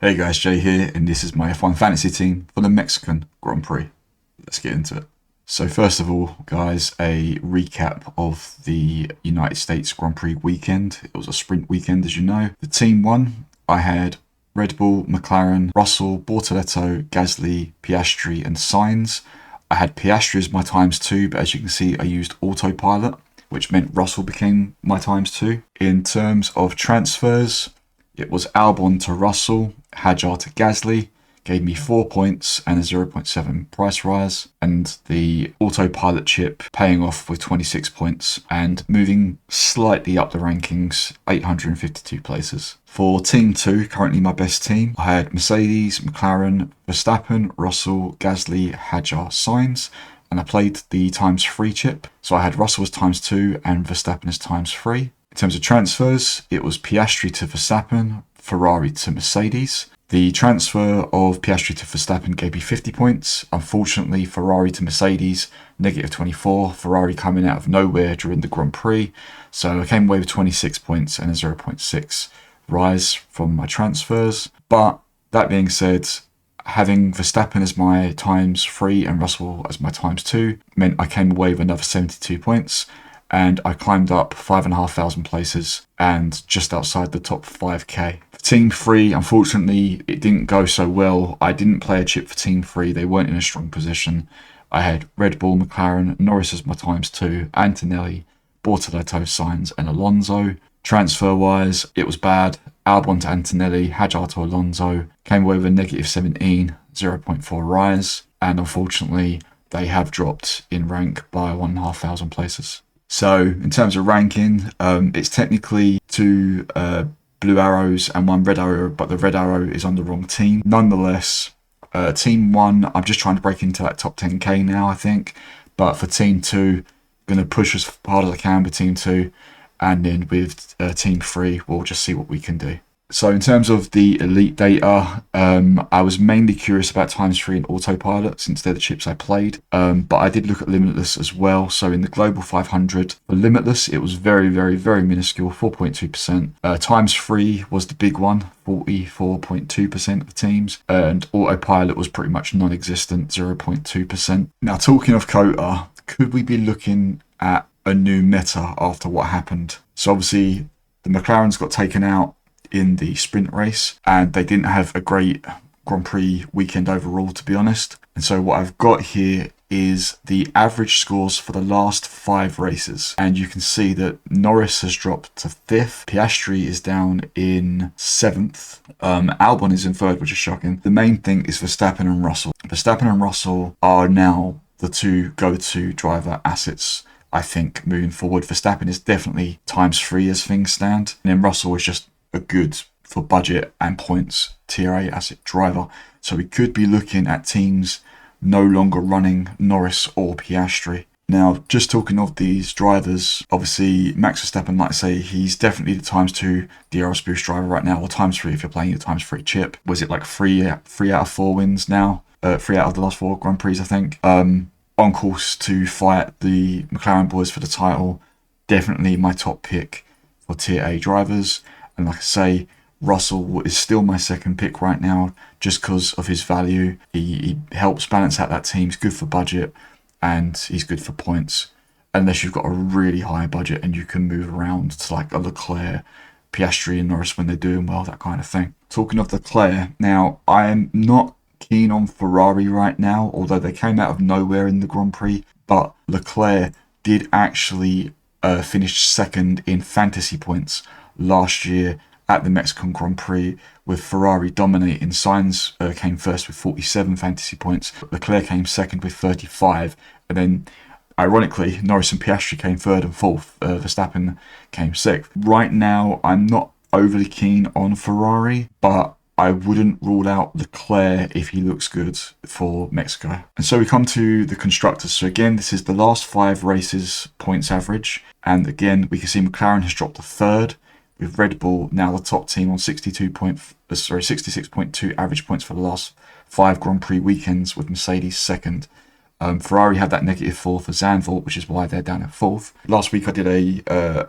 Hey guys, Jay here, and this is my F1 fantasy team for the Mexican Grand Prix. Let's get into it. So first of all, guys, a recap of the United States Grand Prix weekend. It was a sprint weekend, as you know. The team won. I had Red Bull, McLaren, Russell, Bortoleto, Gasly, Piastri, and Sainz. I had Piastri as my ×2, but as you can see, I used autopilot, which meant Russell became my ×2. In terms of transfers, it was Albon to Russell, Hadjar to Gasly, gave me 4 points and a 0.7 price rise, and the autopilot chip paying off with 26 points and moving slightly up the rankings, 852 places. For Team 2, currently my best team, I had Mercedes, McLaren, Verstappen, Russell, Gasly, Hadjar, Sainz, and I played the ×3 chip. So I had Russell as ×2 and Verstappen as ×3. In terms of transfers, it was Piastri to Verstappen, Ferrari to Mercedes. The transfer of Piastri to Verstappen gave me 50 points. Unfortunately, Ferrari to Mercedes, -24. Ferrari coming out of nowhere during the Grand Prix. So I came away with 26 points and a 0.6 rise from my transfers. But that being said, having Verstappen as my ×3 and Russell as my ×2 meant I came away with another 72 points. And I climbed up 5,500 places and just outside the top 5k. For Team 3, unfortunately, it didn't go so well. I didn't play a chip for Team 3. They weren't in a strong position. I had Red Bull, McLaren, Norris as my ×2, Antonelli, Bortoleto, Sainz, and Alonso. Transfer-wise, it was bad. Albon to Antonelli, Hadjar to Alonso. Came away with a -17, 0.4 rise. And unfortunately, they have dropped in rank by 1,500 places. So in terms of ranking, it's technically 2 blue arrows and 1 red arrow, but the red arrow is on the wrong team. Nonetheless, Team 1, I'm just trying to break into that top 10k now, I think. But for Team 2, going to push as hard as I can with Team 2. And then with Team 3, we'll just see what we can do. So in terms of the elite data, I was mainly curious about ×3 and autopilot since they're the chips I played. But I did look at limitless as well. So in the global 500, for limitless, it was very, very, very minuscule, 4.2%. ×3 was the big one, 44.2% of the teams. And autopilot was pretty much non-existent, 0.2%. Now talking of COTA, could we be looking at a new meta after what happened? So obviously the McLarens got taken out in the sprint race and they didn't have a great Grand Prix weekend overall, to be honest. And so what I've got here is the average scores for the last 5 races, and you can see that Norris has dropped to 5th, Piastri is down in 7th, Albon is in 3rd, which is shocking. The main thing is Verstappen and Russell. Verstappen and Russell are now the 2 go-to driver assets, I think, moving forward. Verstappen is definitely ×3 as things stand, and then Russell is just a good for budget and points tier A asset driver. So we could be looking at teams no longer running Norris or Piastri. Now, just talking of these drivers, obviously Max Verstappen, like I say, he's definitely the ×2 DRS boost driver right now, or ×3 if you're playing your ×3 chip. Was it like 3 out of 4 wins now? 3 out of the last 4 Grand Prix, I think. On course to fight the McLaren boys for the title. Definitely my top pick for tier A drivers. And like I say, Russell is still my second pick right now just because of his value. He helps balance out that team. He's good for budget and he's good for points. Unless you've got a really high budget and you can move around to like a Leclerc, Piastri and Norris when they're doing well, that kind of thing. Talking of Leclerc, now I am not keen on Ferrari right now, although they came out of nowhere in the Grand Prix. But Leclerc did actually finish 2nd in fantasy points last year at the Mexican Grand Prix, with Ferrari dominating. Sainz came 1st with 47 fantasy points. Leclerc came 2nd with 35. And then, ironically, Norris and Piastri came 3rd and 4th. Verstappen came 6th. Right now, I'm not overly keen on Ferrari, but I wouldn't rule out Leclerc if he looks good for Mexico. And so we come to the constructors. So again, this is the last 5 races points average. And again, we can see McLaren has dropped to 3rd, with Red Bull now the top team on 66.2 average points for the last 5 Grand Prix weekends, with Mercedes 2nd. Ferrari had that -4 for Zandvoort, which is why they're down at 4th. Last week I did a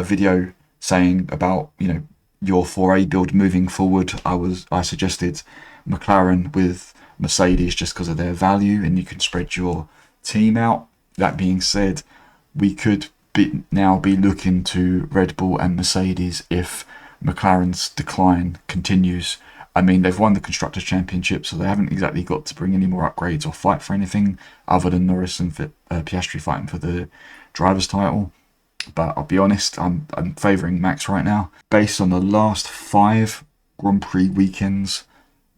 video saying about, your 4A build moving forward, I suggested McLaren with Mercedes just because of their value, and you can spread your team out. That being said, we could now be looking to Red Bull and Mercedes if McLaren's decline continues. I mean, they've won the Constructors' Championship, so they haven't exactly got to bring any more upgrades or fight for anything other than Norris and Piastri fighting for the driver's title. But I'll be honest, I'm favouring Max right now. Based on the last 5 Grand Prix weekends,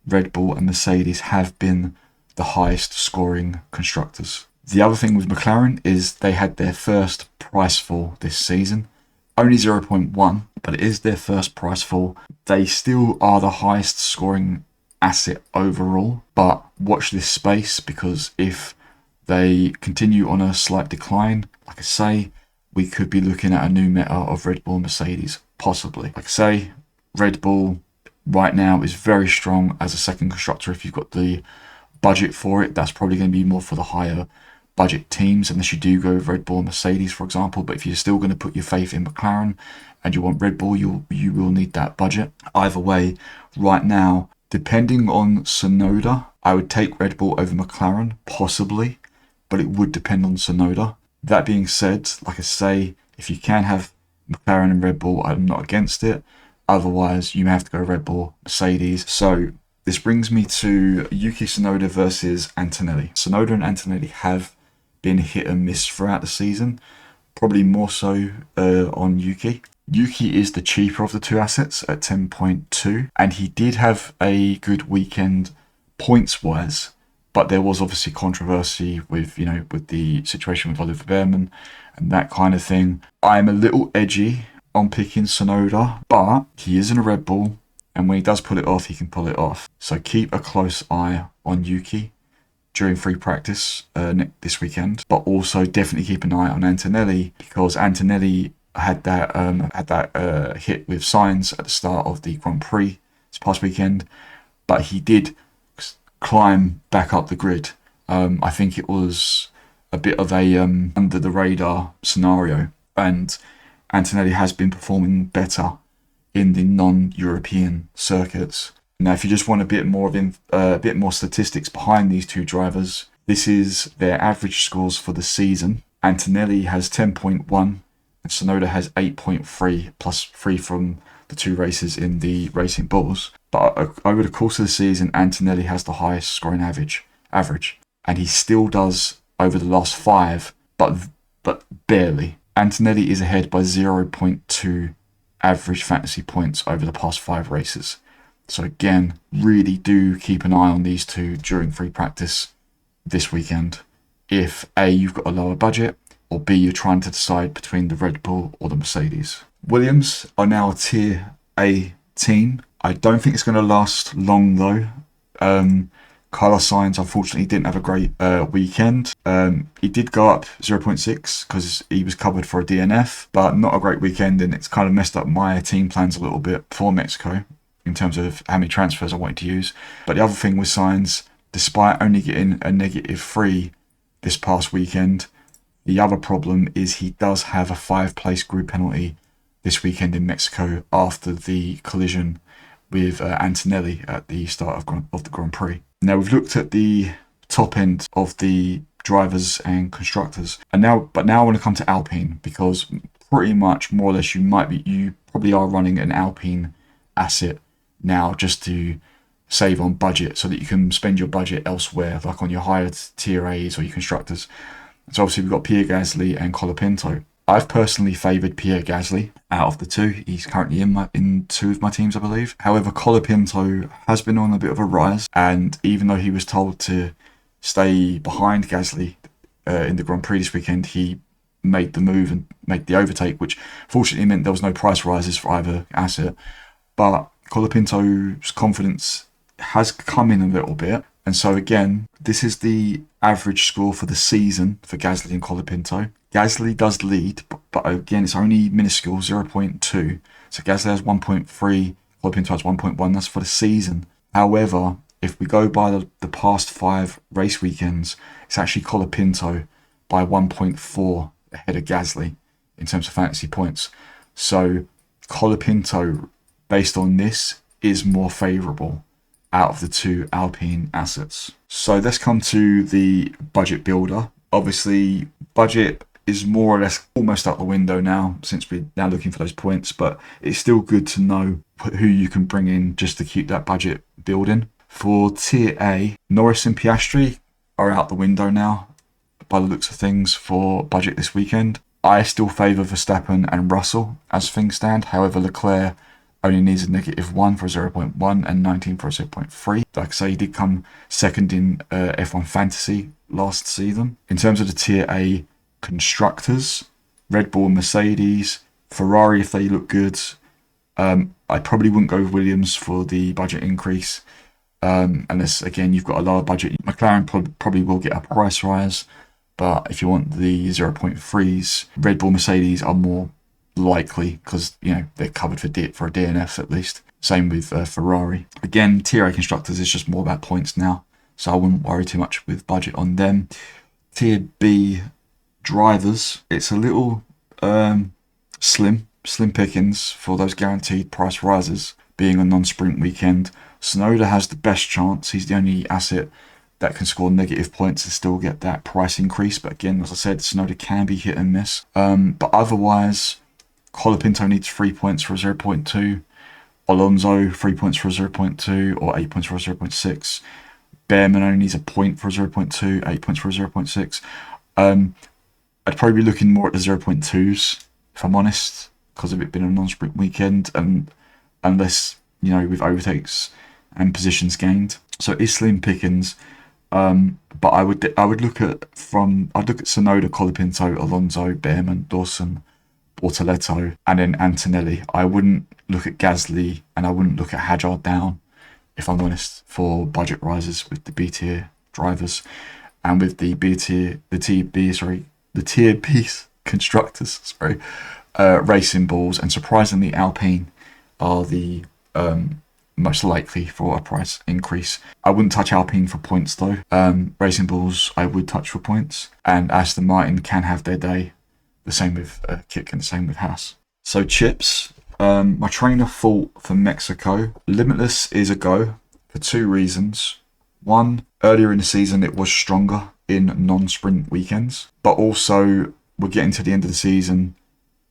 Red Bull and Mercedes have been the highest scoring constructors. The other thing with McLaren is they had their first price fall this season. Only 0.1, but it is their first price fall. They still are the highest scoring asset overall, but watch this space, because if they continue on a slight decline, like I say, we could be looking at a new meta of Red Bull and Mercedes, possibly. Like I say, Red Bull right now is very strong as a second constructor. If you've got the budget for it, that's probably going to be more for the higher budget teams, unless you do go with Red Bull and Mercedes, for example. But if you're still going to put your faith in McLaren and you want Red Bull, you will need that budget. Either way, right now, depending on Tsunoda, I would take Red Bull over McLaren, possibly, but it would depend on Tsunoda. That being said, like I say, if you can have McLaren and Red Bull, I'm not against it. Otherwise, you may have to go Red Bull, Mercedes. So this brings me to Yuki Tsunoda versus Antonelli. Tsunoda and Antonelli have been hit and miss throughout the season, probably more so on Yuki. Yuki is the cheaper of the two assets at 10.2, and he did have a good weekend points-wise, but there was obviously controversy with the situation with Oliver Behrman and that kind of thing. I'm a little edgy on picking Tsunoda, but he is in a Red Bull, and when he does pull it off, he can pull it off. So keep a close eye on Yuki during free practice this weekend, but also definitely keep an eye on Antonelli, because Antonelli had that hit with Sainz at the start of the Grand Prix this past weekend, but he did climb back up the grid. I think it was a bit of a under the radar scenario, and Antonelli has been performing better in the non-European circuits. Now, if you just want a bit more statistics behind these two drivers, this is their average scores for the season. Antonelli has 10.1 and Tsunoda has 8.3 plus 3 from the 2 races in the Racing Bulls. But over the course of the season, Antonelli has the highest scoring average, and he still does over the last 5, but barely. Antonelli is ahead by 0.2 average fantasy points over the past 5 races. So again, really do keep an eye on these two during free practice this weekend. If A, you've got a lower budget, or B, you're trying to decide between the Red Bull or the Mercedes. Williams are now a Tier A team. I don't think it's going to last long though. Carlos Sainz unfortunately didn't have a great weekend. He did go up 0.6 because he was covered for a DNF, but not a great weekend, and it's kind of messed up my team plans a little bit for Mexico in terms of how many transfers I wanted to use. But the other thing with Sainz, despite only getting a -3 this past weekend, the other problem is he does have a 5-place group penalty this weekend in Mexico after the collision with Antonelli at the start of the Grand Prix. Now, we've looked at the top end of the drivers and constructors, but now I want to come to Alpine, because pretty much more or less you probably are running an Alpine asset now just to save on budget, so that you can spend your budget elsewhere, like on your higher tier A's or your constructors. So obviously we've got Pierre Gasly and Colapinto. I've personally favoured Pierre Gasly out of the two. He's currently in 2 of my teams, I believe. However, Colapinto has been on a bit of a rise, and even though he was told to stay behind Gasly in the Grand Prix this weekend, he made the move and made the overtake, which fortunately meant there was no price rises for either asset. But Colapinto's confidence has come in a little bit. And so again, this is the average score for the season for Gasly and Colapinto. Gasly does lead, but again, it's only minuscule, 0.2. So Gasly has 1.3, Colapinto has 1.1. That's for the season. However, if we go by the past 5 race weekends, it's actually Colapinto by 1.4 ahead of Gasly in terms of fantasy points. So Colapinto based on this, is more favourable out of the two Alpine assets. So let's come to the budget builder. Obviously, budget is more or less almost out the window now, since we're now looking for those points, but it's still good to know who you can bring in just to keep that budget building. For Tier A, Norris and Piastri are out the window now, by the looks of things, for budget this weekend. I still favour Verstappen and Russell as things stand. However, Leclerc only needs a -1 for a 0.1 and 19 for a 0.3. Like I say, he did come second in F1 Fantasy last season. In terms of the Tier A constructors, Red Bull and Mercedes, Ferrari if they look good. I probably wouldn't go with Williams for the budget increase, unless again you've got a lower budget. McLaren probably will get a price rise, but if you want the 0.3s, Red Bull, Mercedes are more likely because they're covered for a DNF at least. Same with Ferrari. Again, Tier A constructors is just more about points now, so I wouldn't worry too much with budget on them. Tier B drivers, it's a little slim pickings for those guaranteed price rises being a non-sprint weekend. Tsunoda has the best chance. He's the only asset that can score negative points and still get that price increase. But again, as I said, Tsunoda can be hit and miss. But otherwise, Colapinto needs 3 points for a 0.2. Alonso 3 points for a 0.2 or 8 points for a 0.6. Behrman only needs a point for a 0.2, 8 points for a 0.6. I'd probably be looking more at the 0.2s, if I'm honest, because of it being a non-sprint weekend, and unless, with overtakes and positions gained. So it's slim pickings, but I would look at Tsunoda, Colapinto, Alonso, Behrman, Dawson, Bortoletto, and then Antonelli. I wouldn't look at Gasly, and I wouldn't look at Hadjar down, if I'm honest, for budget rises with the B tier drivers, and with the Tier B constructors, Racing Bulls and surprisingly Alpine are the most likely for a price increase. I wouldn't touch Alpine for points though. Racing Bulls I would touch for points, and Aston Martin can have their day. The same with Kik and the same with HAAS. So chips, my train of thought for Mexico, Limitless is a go for two reasons. One, earlier in the season it was stronger in non-sprint weekends, but also we're getting to the end of the season,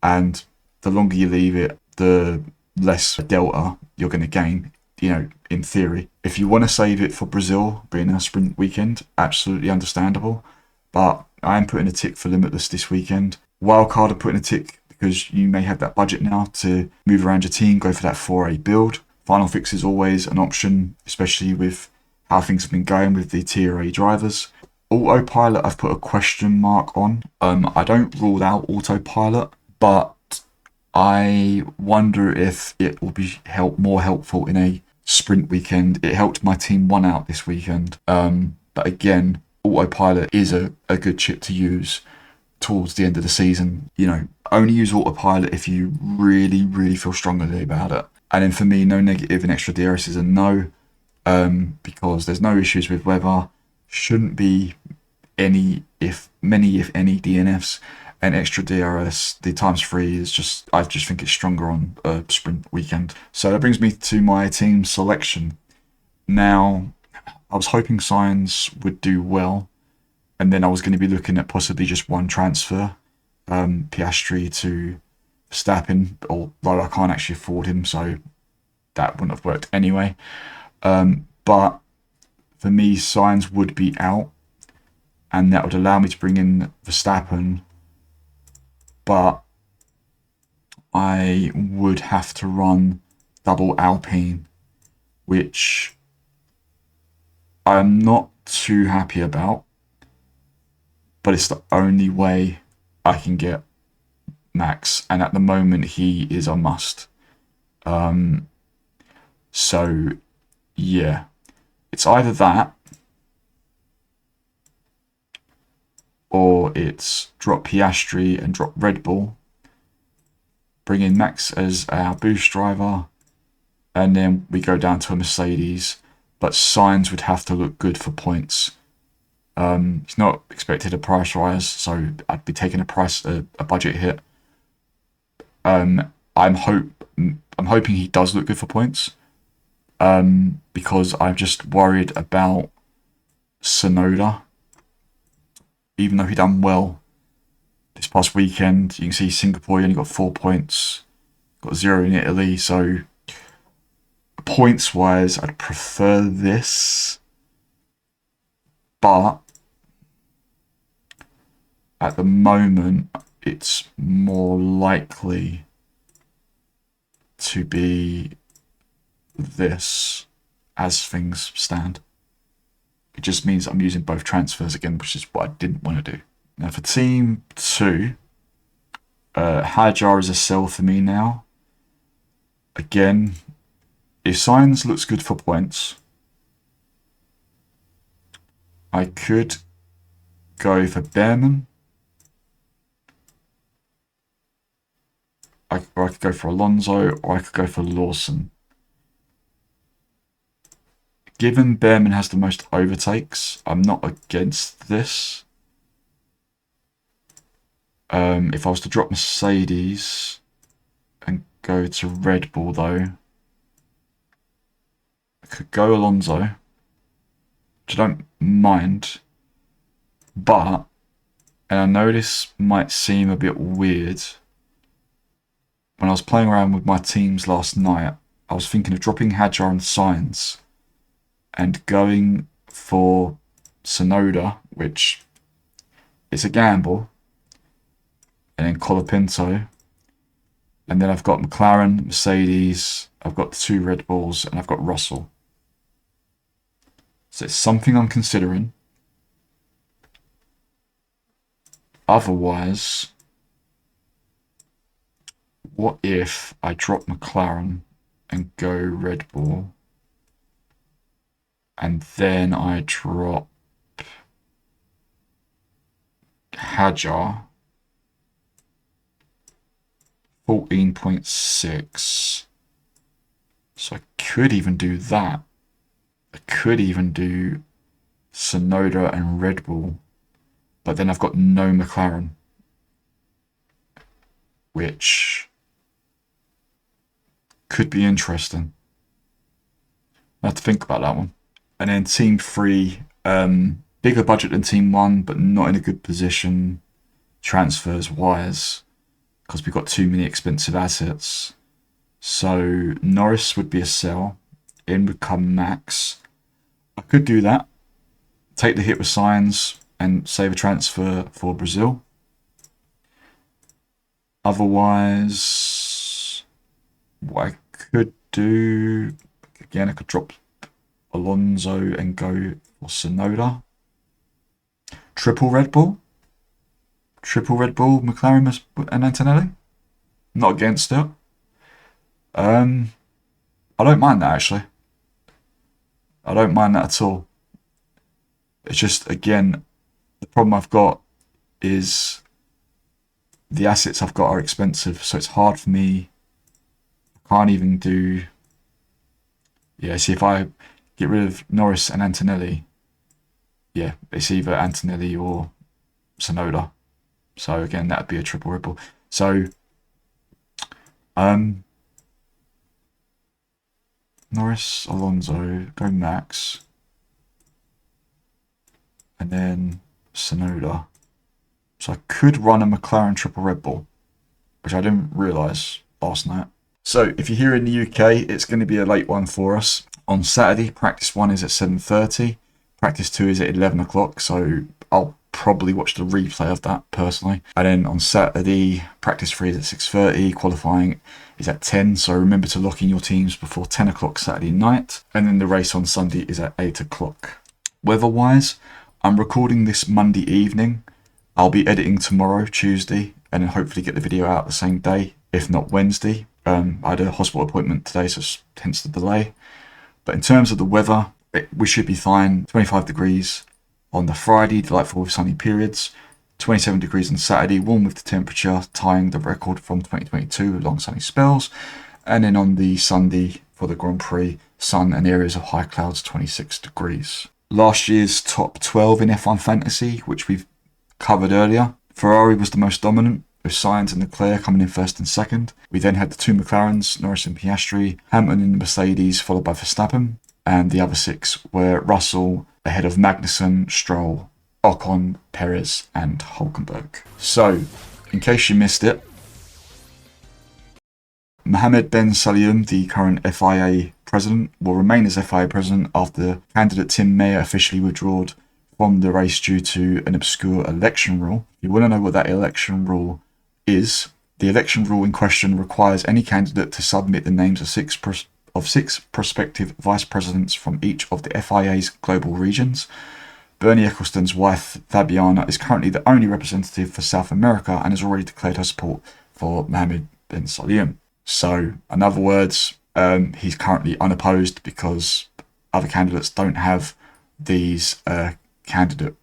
and the longer you leave it, the less delta you're going to gain, in theory. If you want to save it for Brazil being a sprint weekend, absolutely understandable, but I am putting a tick for Limitless this weekend. Wildcard, I'm putting a tick because you may have that budget now to move around your team, go for that 4A build. Final fix is always an option, especially with how things have been going with the Tier A drivers. Autopilot, I've put a question mark on. I don't rule out autopilot, but I wonder if it will be more helpful in a sprint weekend. It helped my team 1 out this weekend. But again, autopilot is a good chip to use towards the end of the season. Only use autopilot if you really, really feel strongly about it. And then for me, no negative and extra DRS is a no, because there's no issues with weather. Shouldn't be any, if any, DNFs, and extra DRS. The ×3 is I just think it's stronger on a sprint weekend. So that brings me to my team selection. Now, I was hoping Sainz would do well, and then I was going to be looking at possibly just one transfer, Piastri to Verstappen, although I can't actually afford him, so that wouldn't have worked anyway. But for me, Sainz would be out, and that would allow me to bring in Verstappen, but I would have to run double Alpine, which I'm not too happy about, but it's the only way I can get Max, and at the moment he is a must. So yeah, it's either that or it's drop Piastri and drop Red Bull, bring in Max as our boost driver, and then we go down to a Mercedes. But Sainz would have to look good for points. He's not expected a price rise, so I'd be taking a budget hit. I'm I'm hoping he does look good for points. Because I'm just worried about Tsunoda. Even though he done well this past weekend, you can see Singapore, he only got 4 points, got 0 in Italy. So points wise, I'd prefer this, but at the moment, it's more likely to be this as things stand. It just means I'm using both transfers again, which is what I didn't want to do. Now for team 2, HAAS is a sell for me now. Again, if Sainz looks good for points, I could go for Delermain. Or I could go for Alonso, or I could go for Lawson. Given Delermain has the most overtakes, I'm not against this. If I was to drop Mercedes and go to Red Bull though, I could go Alonso, which I don't mind, but, and I know this might seem a bit weird, when I was playing around with my teams last night, I was thinking of dropping HAAS and Sainz and going for Tsunoda, which is a gamble, and then Colapinto, and then I've got McLaren, Mercedes, I've got the 2 Red Bulls, and I've got Russell. So it's something I'm considering. Otherwise, what if I drop McLaren and go Red Bull, and then I drop HAAS 14.6. So I could even do that. I could even do Tsunoda and Red Bull, but then I've got no McLaren, which could be interesting. I have to think about that one. And then team 3, bigger budget than team 1, but not in a good position transfers wise, because we've got too many expensive assets. So Norris would be a sell. In would come Max. I could do that. Take the hit with Sainz and save a transfer for Brazil. Otherwise, what I could do, again, I could drop Alonso and go for Tsunoda. Triple Red Bull, McLaren and Antonelli. Not against it. I don't mind that, actually. I don't mind that at all. It's just, again, the problem I've got is the assets I've got are expensive, so it's hard for me. I can't even do... Yeah, see, if I get rid of Norris and Antonelli, yeah, it's either Antonelli or Tsunoda. So again, that would be a triple Red Bull. So, Norris, Alonso, go Max, and then Tsunoda. So I could run a McLaren triple Red Bull, which I didn't realise last night. So if you're here in the UK, it's going to be a late one for us. On Saturday, practice 1 is at 7:30. Practice 2 is at 11 o'clock. So I'll probably watch the replay of that personally. And then on Saturday, practice 3 is at 6:30. Qualifying is at 10. So remember to lock in your teams before 10 o'clock Saturday night. And then the race on Sunday is at 8 o'clock. Weather-wise, I'm recording this Monday evening. I'll be editing tomorrow, Tuesday, and then hopefully get the video out the same day, if not Wednesday. I had a hospital appointment today, so hence the delay. But in terms of the weather, we should be fine. 25 degrees on the Friday, delightful with sunny periods. 27 degrees on Saturday, warm with the temperature, tying the record from 2022 with long sunny spells. And then on the Sunday for the Grand Prix, sun and areas of high clouds, 26 degrees. Last year's top 12 in F1 Fantasy, which we've covered earlier. Ferrari was the most dominant, with Sainz and Leclerc coming in first and second. We then had the two McLarens, Norris and Piastri, Hamilton in the Mercedes, followed by Verstappen, and the other six were Russell ahead of Magnussen, Stroll, Ocon, Perez, and Hülkenberg. So, in case you missed it, Mohammed Ben Sulayem, the current FIA president, will remain as FIA president after candidate Tim Mayer officially withdrew from the race due to an obscure election rule. If you want to know what that election rule is, the election rule in question requires any candidate to submit the names of six prospective vice presidents from each of the FIA's global regions. Bernie Ecclestone's wife, Fabiana, is currently the only representative for South America and has already declared her support for Mohammed Ben Sulayem. So, in other words, he's currently unopposed because other candidates don't have these candidate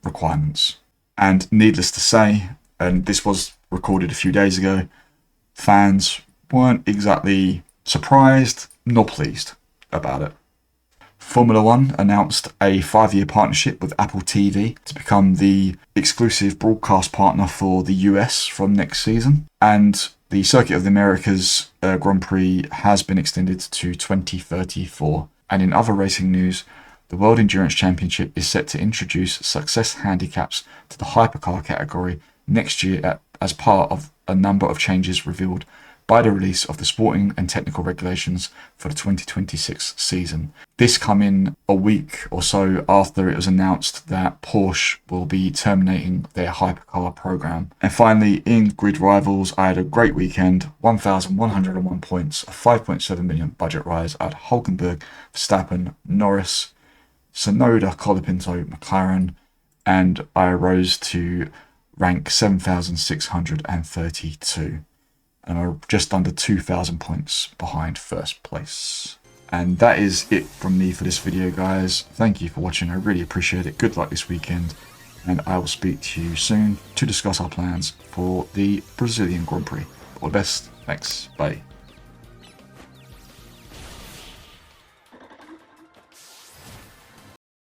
requirements. And needless to say, and this was recorded a few days ago, fans weren't exactly surprised nor pleased about it. Formula One announced a 5-year partnership with AppleTV to become the exclusive broadcast partner for the US from next season. And the Circuit of the Americas Grand Prix has been extended to 2034. And in other racing news, the World Endurance Championship is set to introduce success handicaps to the hypercar category next year as part of a number of changes revealed by the release of the sporting and technical regulations for the 2026 season. This come in a week or so after it was announced that Porsche will be terminating their hypercar program. And finally, in GridRivals, I had a great weekend, 1,101 points, a 5.7 million budget rise at Hülkenberg, Verstappen, Norris, Tsunoda, Colapinto, McLaren, and I rose to rank 7,632. And I'm just under 2,000 points behind first place. And that is it from me for this video, guys. Thank you for watching. I really appreciate it. Good luck this weekend. And I will speak to you soon to discuss our plans for the Brazilian Grand Prix. All the best. Thanks. Bye.